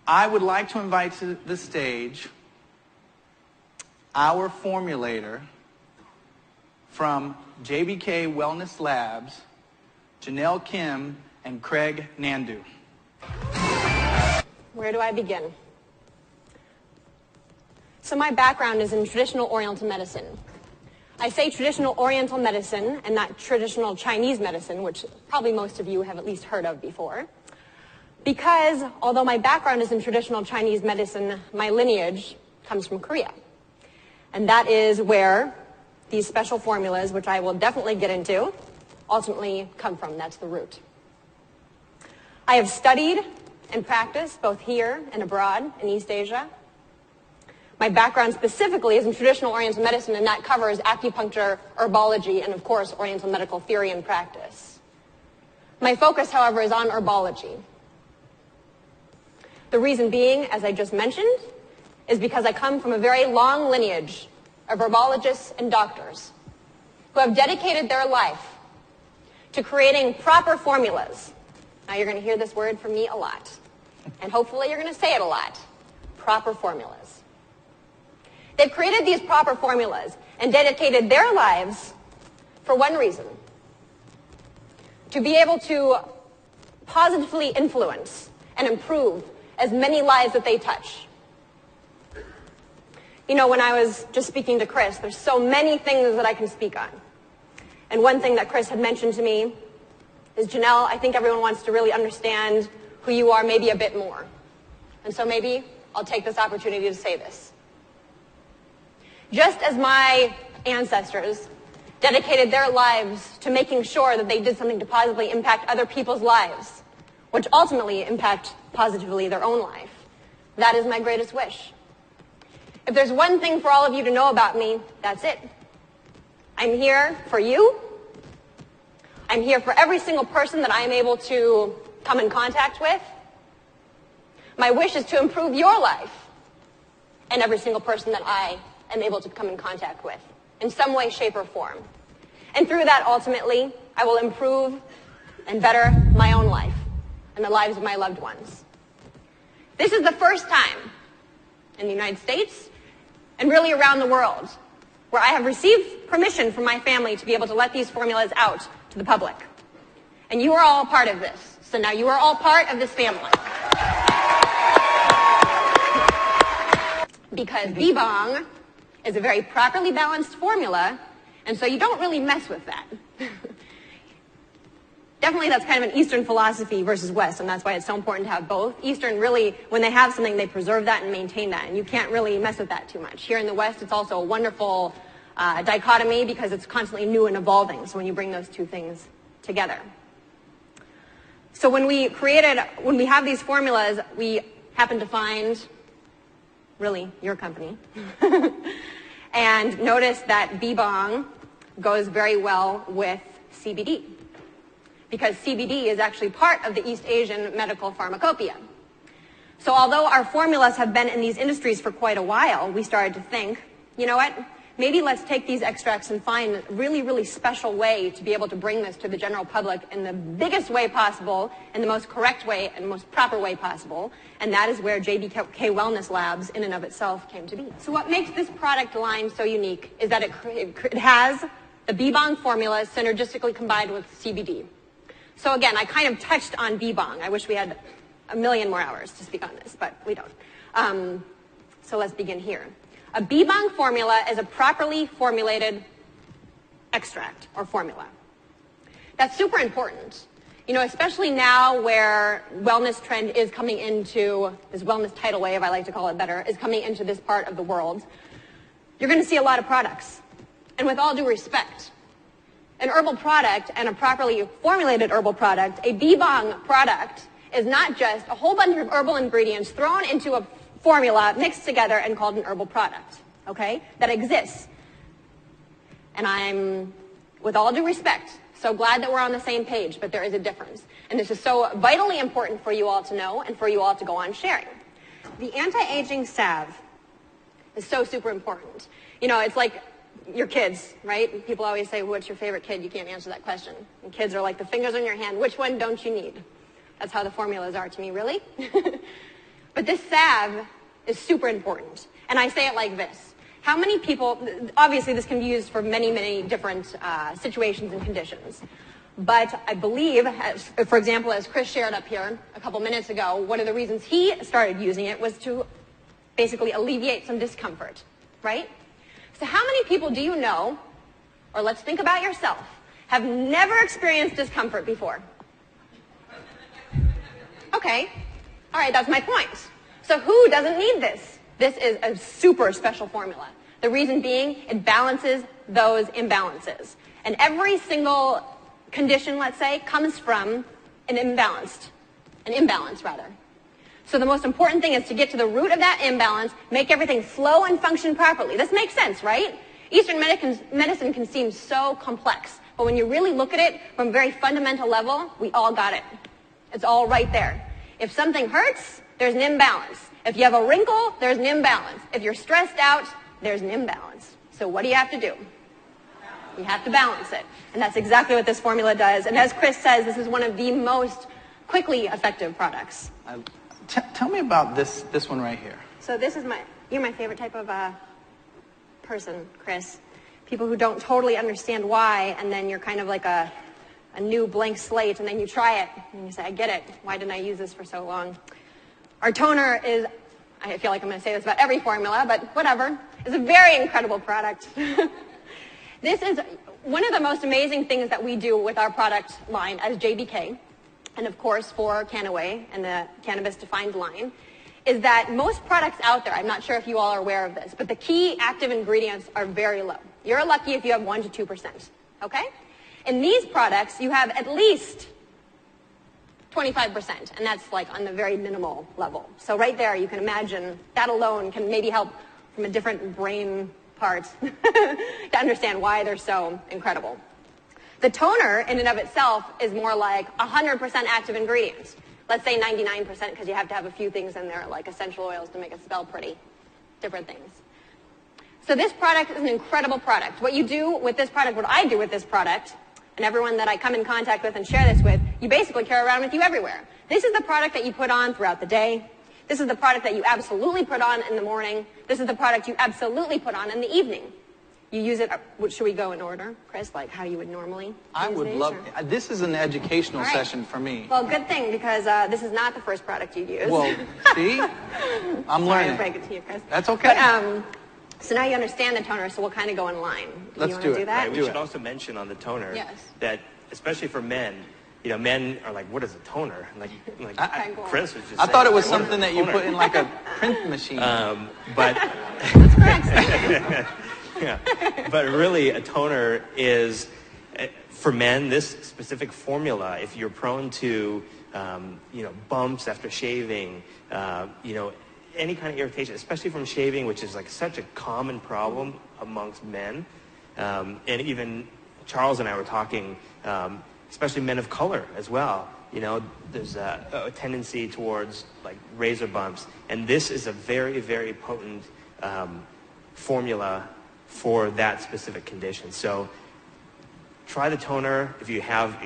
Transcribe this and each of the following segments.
I would like to invite to the stage our formulator from JBK Wellness Labs, Janelle Kim and Craig Nandu. Where do I begin? So my background is in traditional Oriental medicine. I say traditional Oriental medicine and not traditional Chinese medicine, which probably most of you have at least heard of before. Because although my background is in traditional Chinese medicine, my lineage comes from Korea. And that is where these special formulas, which I will definitely get into, ultimately come from. That's the root. I have studied and practiced both here and abroad in East Asia. My background specifically is in traditional Oriental medicine, and that covers acupuncture, herbology, and of course, Oriental medical theory and practice. My focus, however, is on herbology. The reason being, as I just mentioned, is because I come from a very long lineage of herbologists and doctors who have dedicated their life to creating proper formulas. Now you're going to hear this word from me a lot, and hopefully you're going to say it a lot. Proper formulas. They've created these proper formulas and dedicated their lives for one reason: to be able to positively influence and improve as many lives that they touch. You know, when I was just speaking to Chris, there's so many things that I can speak on. And one thing that Chris had mentioned to me is, Janelle, I think everyone wants to really understand who you are maybe a bit more. And so maybe I'll take this opportunity to say this. Just as my ancestors dedicated their lives to making sure that they did something to positively impact other people's lives, which ultimately impact positively their own life, that is my greatest wish. If there's one thing for all of you to know about me, that's it. I'm here for you. I'm here for every single person that I am able to come in contact with. My wish is to improve your life and every single person that I am able to come in contact with in some way, shape, or form. And through that, ultimately, I will improve and better my own life and the lives of my loved ones. This is the first time in the United States and really around the world where I have received permission from my family to be able to let these formulas out to the public. And you are all a part of this. So now you are all part of this family. Because Bibong is a very properly balanced formula, and so you don't really mess with that. Definitely that's kind of an Eastern philosophy versus West, and that's why it's so important to have both. Eastern really, when they have something, they preserve that and maintain that, and you can't really mess with that too much. Here in the West, it's also a wonderful dichotomy because it's constantly new and evolving, so when you bring those two things together. So when we have these formulas, we happen to find, really, your company, and notice that Bibong goes very well with CBD, because CBD is actually part of the East Asian medical pharmacopoeia. So although our formulas have been in these industries for quite a while, we started to think, you know what, maybe let's take these extracts and find a really, really special way to be able to bring this to the general public in the biggest way possible, in the most correct way and most proper way possible, and that is where JBK Wellness Labs in and of itself came to be. So what makes this product line so unique is that it has the Bibong formula synergistically combined with CBD. So again, I kind of touched on Bibong. I wish we had a million more hours to speak on this, but we don't. So let's begin here. A Bibong formula is a properly formulated extract or formula. That's super important. You know, especially now where wellness trend is coming into, this wellness tidal wave, I like to call it better, is coming into this part of the world. You're going to see a lot of products. And with all due respect, an herbal product and a properly formulated herbal product, a Bibong product, is not just a whole bunch of herbal ingredients thrown into a formula, mixed together, and called an herbal product, okay? That exists. And I'm, with all due respect, so glad that we're on the same page, but there is a difference. And this is so vitally important for you all to know and for you all to go on sharing. The anti-aging salve is so super important. You know, it's like your kids, right? People always say, what's your favorite kid? You can't answer that question. And kids are like the fingers on your hand. Which one don't you need? That's how the formulas are to me, really. But this salve is super important. And I say it like this. How many people, obviously this can be used for many, many different situations and conditions. But I believe, for example, as Chris shared up here a couple minutes ago, one of the reasons he started using it was to basically alleviate some discomfort, right? So how many people do you know, or let's think about yourself, have never experienced discomfort before? Okay. All right, that's my point. So who doesn't need this? This is a super special formula. The reason being, it balances those imbalances. And every single condition, let's say, comes from an imbalance. So the most important thing is to get to the root of that imbalance, make everything flow and function properly. This makes sense, right? Eastern medicine can seem so complex, but when you really look at it from a very fundamental level, we all got it. It's all right there. If something hurts, there's an imbalance. If you have a wrinkle, there's an imbalance. If you're stressed out, there's an imbalance. So what do you have to do? You have to balance it. And that's exactly what this formula does. And as Chris says, this is one of the most quickly effective products. Tell me about this one right here. So this is you're my favorite type of person, Chris. People who don't totally understand why, and then you're kind of like a new blank slate, and then you try it, and you say, I get it. Why didn't I use this for so long? Our toner is, I feel like I'm going to say this about every formula, but whatever, is a very incredible product. This is one of the most amazing things that we do with our product line as JBK, and of course for Kannaway and the Cannabis Defined line, is that most products out there, I'm not sure if you all are aware of this, but the key active ingredients are very low. You're lucky if you have 1 to 2%, okay? In these products, you have at least 25%, and that's like on the very minimal level. So right there, you can imagine that alone can maybe help from a different brain part to understand why they're so incredible. The toner, in and of itself, is more like 100% active ingredients. Let's say 99% because you have to have a few things in there, like essential oils to make it smell pretty, different things. So this product is an incredible product. What you do with this product, what I do with this product, and everyone that I come in contact with and share this with, you basically carry around with you everywhere. This is the product that you put on throughout the day. This is the product that you absolutely put on in the morning. This is the product you absolutely put on in the evening. You use it, should we go in order, Chris, like how you would normally I use would these, love, this is an educational All right. session for me. Well, good thing, because this is not the first product you'd use. Well, see? I'm Sorry learning. to break it to you, Chris. That's okay. But, so now you understand the toner, so we'll kind of go in line. Let's you want do to it. do that? Right, we should also mention on the toner that, especially for men, you know, men are like, what is a toner? Like Chris was just I thought it was saying, something that you put in like a print machine. But That's correct. yeah, but really a toner is, for men, this specific formula, if you're prone to, bumps after shaving, any kind of irritation, especially from shaving, which is like such a common problem amongst men. And even Charles and I were talking, especially men of color as well. You know, there's a tendency towards like razor bumps. And this is a very, very potent formula for that specific condition. So try the toner if you have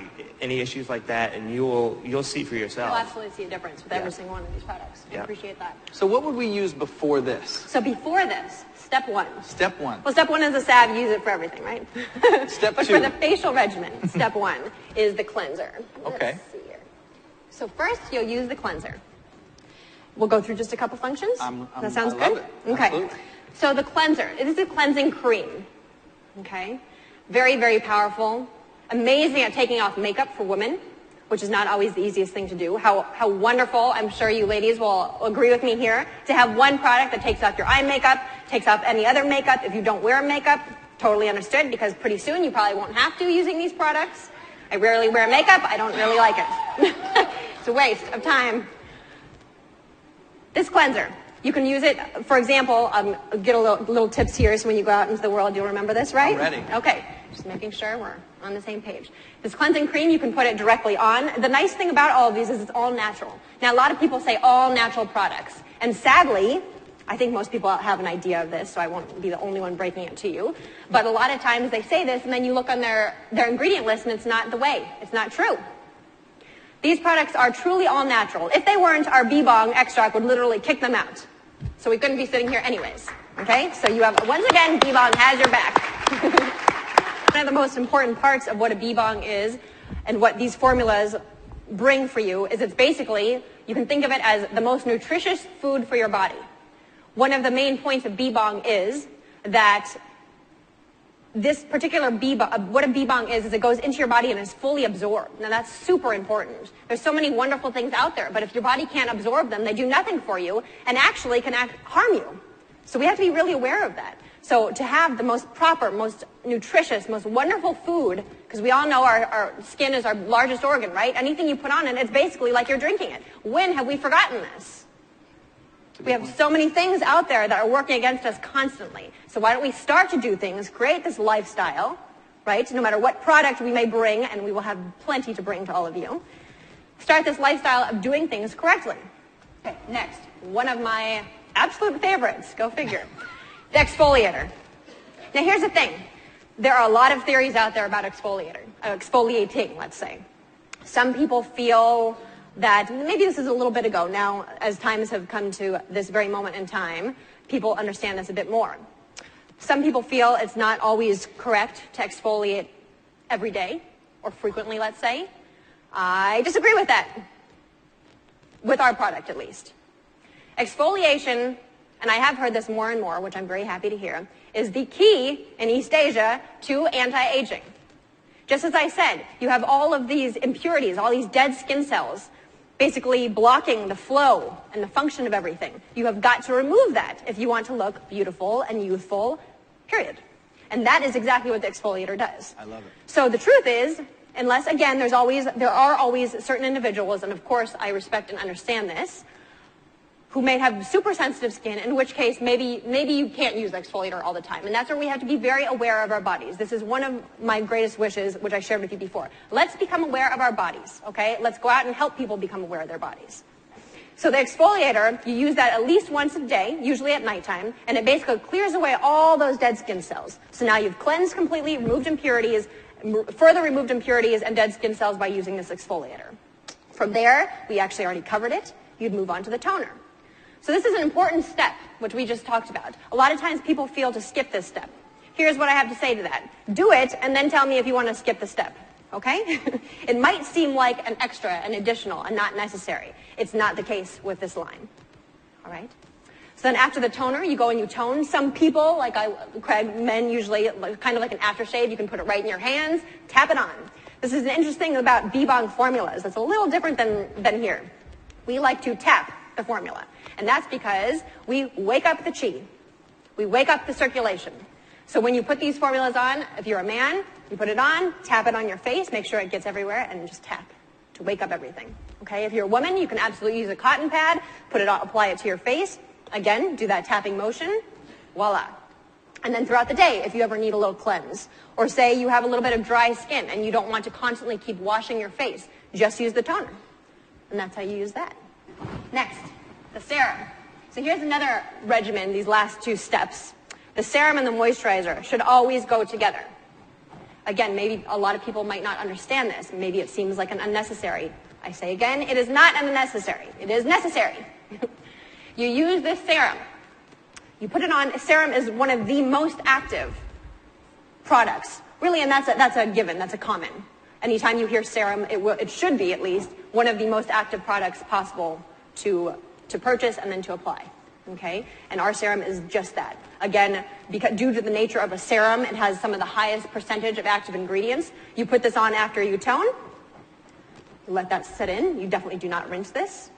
any issues like that, and you'll see for yourself. You'll absolutely see a difference with every single one of these products. I appreciate that. So what would we use before this? So before this, step one. Step one. Well, step one is a salve. You use it for everything, right? Step but two. for the facial regimen, step one is the cleanser. Okay. Let's see here. So first, you'll use the cleanser. We'll go through just a couple functions. That sounds I good? love it. Okay. Absolutely. So the cleanser, this is a cleansing cream. Okay. Very, very powerful. Amazing at taking off makeup for women, which is not always the easiest thing to do. How wonderful, I'm sure you ladies will agree with me here, to have one product that takes off your eye makeup, takes off any other makeup. If you don't wear makeup, totally understood, because pretty soon you probably won't have to using these products. I rarely wear makeup. I don't really like it. It's a waste of time. This cleanser. You can use it, for example, get a little tips here so when you go out into the world you'll remember this, right? I'm ready. Okay, just making sure we're on the same page. This cleansing cream, you can put it directly on. The nice thing about all of these is it's all natural. Now, a lot of people say all natural products. And sadly, I think most people have an idea of this, so I won't be the only one breaking it to you. But a lot of times they say this, and then you look on their ingredient list, and it's not the way. It's not true. These products are truly all natural. If they weren't, our bee bong extract would literally kick them out. So we couldn't be sitting here anyways. Okay? So you have, once again, bee bong has your back. One of the most important parts of what a bee bong is and what these formulas bring for you is it's basically, you can think of it as the most nutritious food for your body. One of the main points of bee bong is that this particular what a bee bong is it goes into your body and is fully absorbed. Now that's super important. There's so many wonderful things out there, but if your body can't absorb them, they do nothing for you and actually can harm you. So we have to be really aware of that. So to have the most proper, most nutritious, most wonderful food, because we all know our skin is our largest organ, right? Anything you put on it, it's basically like you're drinking it. When have we forgotten this? We have so many things out there that are working against us constantly. So why don't we start to do things, create this lifestyle, right? No matter what product we may bring, and we will have plenty to bring to all of you. Start this lifestyle of doing things correctly. Okay, next. One of my absolute favorites, go figure. The exfoliator. Now here's the thing. There are a lot of theories out there about exfoliating, let's say. Some people feel that maybe this is a little bit ago. Now, as times have come to this very moment in time, people understand this a bit more. Some people feel it's not always correct to exfoliate every day or frequently, let's say. I disagree with that, with our product at least. Exfoliation, and I have heard this more and more, which I'm very happy to hear, is the key in East Asia to anti-aging. Just as I said, you have all of these impurities, all these dead skin cells, basically blocking the flow and the function of everything. You have got to remove that if you want to look beautiful and youthful, period. And that is exactly what the exfoliator does. I love it. So the truth is, unless, again, there are always certain individuals, and of course I respect and understand this, who may have super sensitive skin, in which case maybe you can't use exfoliator all the time. And that's where we have to be very aware of our bodies. This is one of my greatest wishes, which I shared with you before. Let's become aware of our bodies, okay? Let's go out and help people become aware of their bodies. So the exfoliator, you use that at least once a day, usually at nighttime, and it basically clears away all those dead skin cells. So now you've cleansed completely, removed impurities, further removed impurities and dead skin cells by using this exfoliator. From there, we actually already covered it. You'd move on to the toner. So this is an important step, which we just talked about. A lot of times people feel to skip this step. Here's what I have to say to that. Do it, and then tell me if you want to skip the step, okay? It might seem like an extra, an additional, and not necessary. It's not the case with this line, all right? So then after the toner, you go and you tone. Some people, like Craig, men usually, kind of like an aftershave, you can put it right in your hands, tap it on. This is an interesting thing about bee bong formulas. It's a little different than here. We like to tap the formula. And that's because we wake up the chi. We wake up the circulation. So when you put these formulas on, if you're a man, you put it on, tap it on your face, make sure it gets everywhere, and just tap to wake up everything. Okay? If you're a woman, you can absolutely use a cotton pad, apply it to your face. Again, do that tapping motion. Voila. And then throughout the day, if you ever need a little cleanse, or say you have a little bit of dry skin and you don't want to constantly keep washing your face, just use the toner. And that's how you use that. Next. The serum. So here's another regimen, these last two steps. The serum and the moisturizer should always go together. Again, maybe a lot of people might not understand this. Maybe it seems like an unnecessary. I say again, it is not unnecessary. It is necessary. You use this serum. You put it on. Serum is one of the most active products. Really, and that's a given. That's a common. Anytime you hear serum, it should be at least one of the most active products possible to purchase and then to apply, okay? And our serum is just that. Again, due to the nature of a serum, it has some of the highest percentage of active ingredients. You put this on after you tone. You let that set in. You definitely do not rinse this.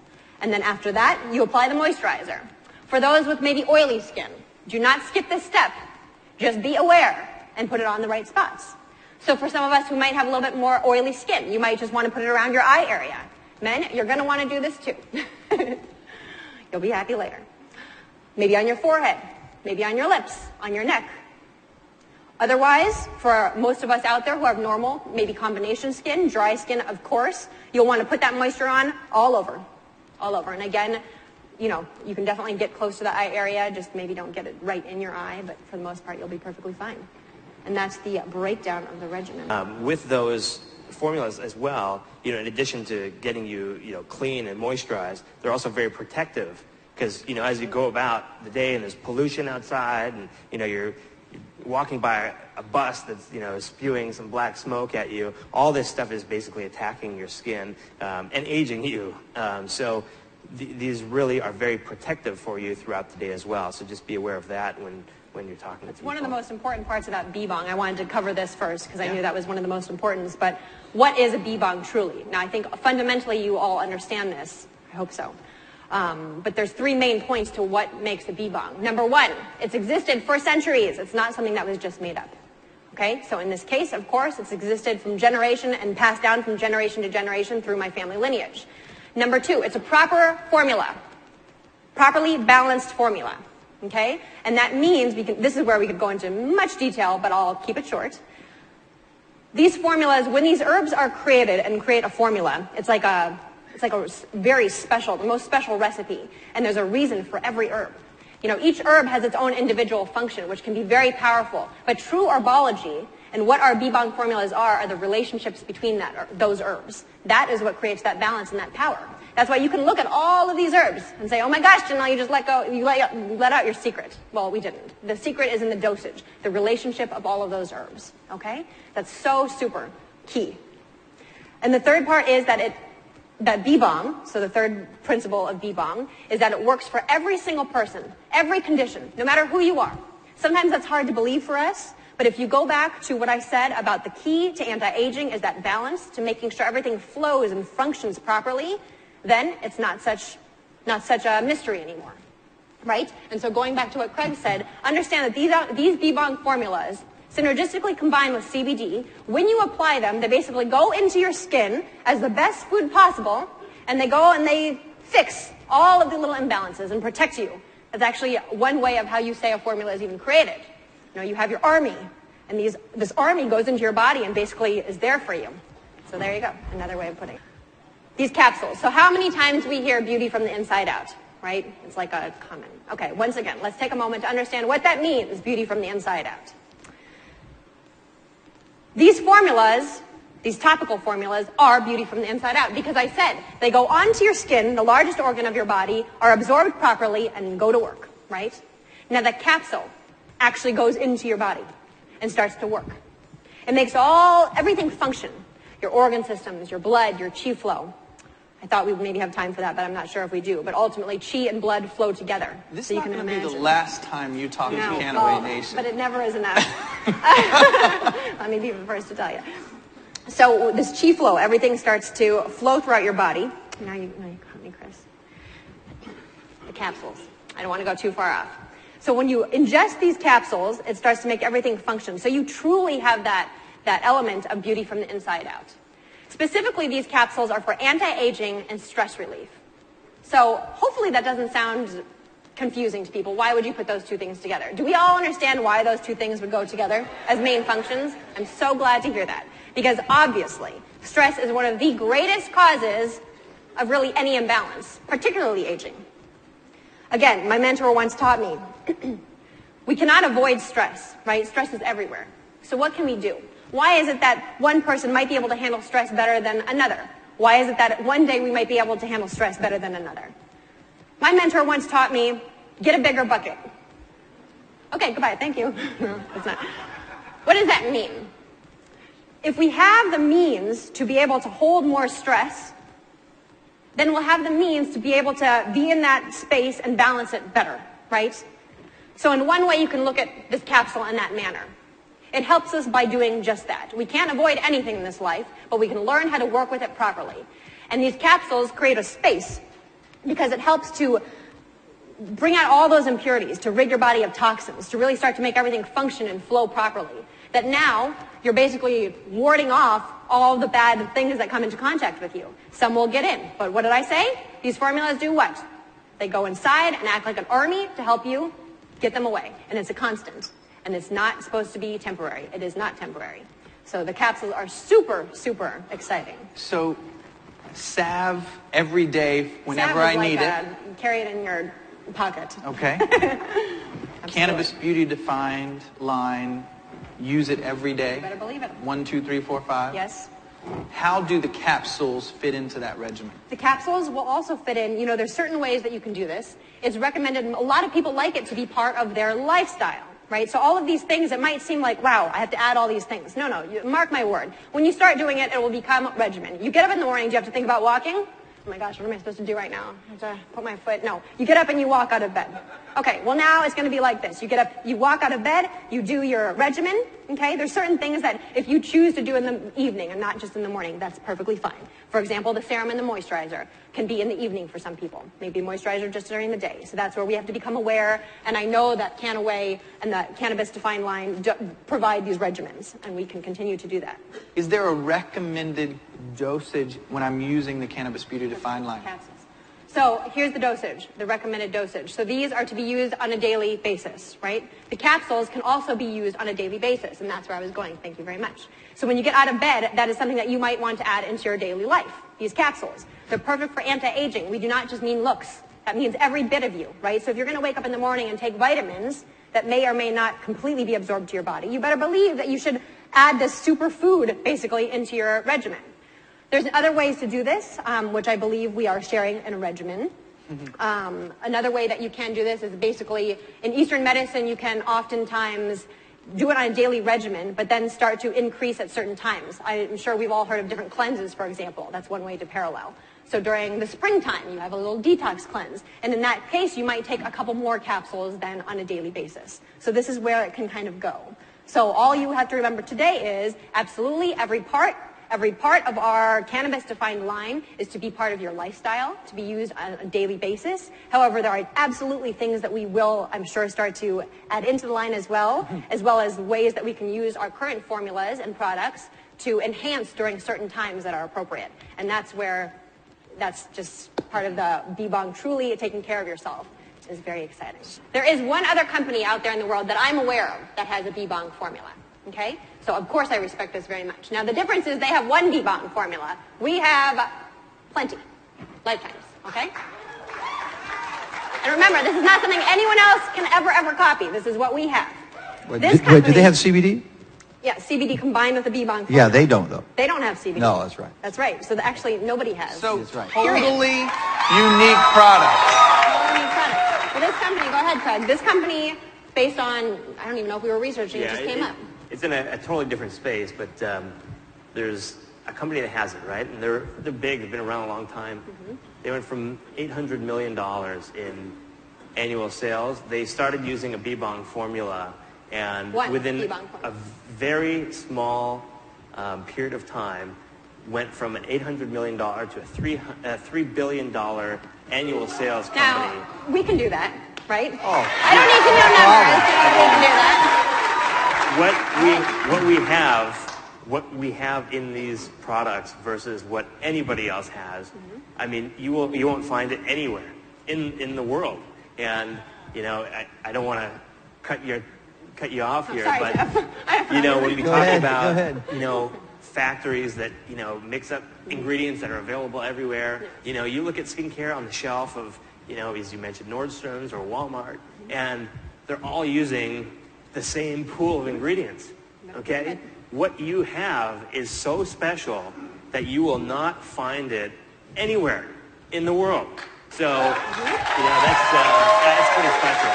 And then after that, you apply the moisturizer. For those with maybe oily skin, do not skip this step. Just be aware and put it on the right spots. So for some of us who might have a little bit more oily skin, you might just want to put it around your eye area. Men, you're going to want to do this too. You'll be happy later. Maybe on your forehead, maybe on your lips, on your neck. Otherwise, for most of us out there who have normal, maybe combination skin, dry skin, of course, you'll want to put that moisture on all over. All over. And again, you can definitely get close to the eye area, just maybe don't get it right in your eye, but for the most part, you'll be perfectly fine. And that's the breakdown of the regimen. With those formulas as well, in addition to getting you, clean and moisturized, they're also very protective because, as you go about the day and there's pollution outside and, you're walking by a bus that's, spewing some black smoke at you, all this stuff is basically attacking your skin and aging you. So these really are very protective for you throughout the day as well. So just be aware of that when you're talking to people. One of the most important parts about bee-bong, I wanted to cover this first because I knew that was one of the most important, but what is a bee-bong truly? Now, I think fundamentally you all understand this. I hope so. But there's 3 main points to what makes a bee-bong. Number 1, it's existed for centuries. It's not something that was just made up. Okay? So in this case, of course, it's existed from generation and passed down from generation to generation through my family lineage. Number 2, it's a proper formula. Properly balanced formula. Okay? And that means, this is where we could go into much detail, but I'll keep it short. These formulas, when these herbs are created and create a formula, it's like a very special, the most special recipe. And there's a reason for every herb. Each herb has its own individual function, which can be very powerful. But true herbology and what our bee-bong formulas are the relationships between those herbs. That is what creates that balance and that power. That's why you can look at all of these herbs and say, oh my gosh, Janelle, you just let out your secret. Well, we didn't. The secret is in the dosage, the relationship of all of those herbs. Okay? That's so super key. And the third part is that bee-bong, so the third principle of bee-bong, is that it works for every single person, every condition, no matter who you are. Sometimes that's hard to believe for us, but if you go back to what I said about the key to anti-aging is that balance, to making sure everything flows and functions properly, then it's not such a mystery anymore, right? And so going back to what Craig said, understand that these bee-bong formulas, synergistically combined with CBD, when you apply them, they basically go into your skin as the best food possible, and they go and they fix all of the little imbalances and protect you. That's actually one way of how you say a formula is even created. You have your army, and this army goes into your body and basically is there for you. So there you go, another way of putting it. These capsules. So how many times we hear beauty from the inside out, right? It's like a common. Okay, once again, let's take a moment to understand what that means, beauty from the inside out. These formulas, these topical formulas, are beauty from the inside out because I said they go onto your skin, the largest organ of your body, are absorbed properly, and go to work, right? Now the capsule actually goes into your body and starts to work. It makes everything function. Your organ systems, your blood, your chi flow. I thought we would maybe have time for that, but I'm not sure if we do. But ultimately, chi and blood flow together. This is not going to be the last time you talk to Kannaway Nation. But it never is enough. Let me be the first to tell you. So this chi flow, everything starts to flow throughout your body. Now you caught me, Chris. The capsules. I don't want to go too far off. So when you ingest these capsules, it starts to make everything function. So you truly have that element of beauty from the inside out. Specifically, these capsules are for anti-aging and stress relief. So hopefully that doesn't sound confusing to people. Why would you put those two things together? Do we all understand why those two things would go together as main functions? I'm so glad to hear that. Because obviously, stress is one of the greatest causes of really any imbalance, particularly aging. Again, my mentor once taught me, we cannot avoid stress, right? Stress is everywhere. So what can we do? Why is it that one person might be able to handle stress better than another? Why is it that one day we might be able to handle stress better than another? My mentor once taught me, get a bigger bucket. Okay, goodbye, thank you. No, it's not. What does that mean? If we have the means to be able to hold more stress, then we'll have the means to be able to be in that space and balance it better, right? So in one way, you can look at this capsule in that manner. It helps us by doing just that. We can't avoid anything in this life, but we can learn how to work with it properly. And these capsules create a space because it helps to bring out all those impurities, to rid your body of toxins, to really start to make everything function and flow properly. That now, you're basically warding off all the bad things that come into contact with you. Some will get in, but what did I say? These formulas do what? They go inside and act like an army to help you get them away. And it's a constant. And it's not supposed to be temporary. It is not temporary. So the capsules are super, super exciting. So salve every day whenever I need it. Carry it in your pocket. Okay. Cannabis Beauty Defined line. Use it every day. You better believe it. 1, 2, 3, 4, 5. Yes. how do the capsules fit into that regimen? The capsules will also fit in, there's certain ways that you can do this. It's recommended, a lot of people like it to be part of their lifestyle, right? So all of these things, it might seem like, wow, I have to add all these things. No, mark my word. When you start doing it, it will become a regimen. You get up in the morning, do you have to think about walking? Oh my gosh, what am I supposed to do right now? I have to put my foot, no. You get up and you walk out of bed. Okay, well now it's going to be like this. You get up, you walk out of bed, you do your regimen, okay? There's certain things that if you choose to do in the evening and not just in the morning, that's perfectly fine. For example, the serum and the moisturizer can be in the evening for some people. Maybe moisturizer just during the day. So that's where we have to become aware, and I know that Kannaway and the Cannabis Defined line provide these regimens, and we can continue to do that. Is there a recommended dosage when I'm using the Cannabis Beauty Defined line? Capsules. So here's the dosage, the recommended dosage. So these are to be used on a daily basis, right? The capsules can also be used on a daily basis, and that's where I was going. Thank you very much. So when you get out of bed, that is something that you might want to add into your daily life, these capsules. They're perfect for anti-aging. We do not just mean looks. That means every bit of you, right? So if you're going to wake up in the morning and take vitamins that may or may not completely be absorbed to your body, you better believe that you should add this superfood, basically, into your regimen. There's other ways to do this, which I believe we are sharing in a regimen. Another way that you can do this is basically, in Eastern medicine, you can oftentimes do it on a daily regimen, but then start to increase at certain times. I'm sure we've all heard of different cleanses, for example. That's one way to parallel. So during the springtime, you have a little detox cleanse. And in that case, you might take a couple more capsules than on a daily basis. So this is where it can kind of go. So all you have to remember today is absolutely every part of our Cannabis Defined line is to be part of your lifestyle, to be used on a daily basis. However, there are absolutely things that we will, I'm sure, start to add into the line as well as ways that we can use our current formulas and products to enhance during certain times that are appropriate. And that's just part of the B-Bong, truly taking care of yourself. Is very exciting. There is one other company out there in the world that I'm aware of that has a B-Bong formula. Okay? So, of course, I respect this very much. Now, the difference is they have one B-Bong formula. We have plenty. Lifetimes. Okay? And remember, this is not something anyone else can ever copy. This is what we have. Wait, do they have CBD? Yeah, CBD combined with the B-Bong formula. Yeah, they don't, though. They don't have CBD. No, that's right. That's right. So, actually, nobody has. So, That's right. totally unique product. Totally unique product. Well, this company, go ahead, Craig. This company, based on, I don't even know if we were researching, it just came up. It's in a totally different space, but there's a company that has it, right? And they're big. They've been around a long time. Mm-hmm. They went from $800 million in annual sales. They started using a B-Bong formula, and within a very small period of time, went from an $800 million to a $3 billion annual sales company. Now, we can do that, right? Oh, I don't need to know numbers to know we can do that. What we have in these products versus what anybody else has, I mean, you won't find it anywhere in the world. And I don't want to cut you off here, sorry, but when we talk about factories that mix up ingredients that are available everywhere, you look at skincare on the shelf of as you mentioned, Nordstrom's or Walmart, and they're all using the same pool of ingredients, okay? What you have is so special that you will not find it anywhere in the world. So, that's pretty special.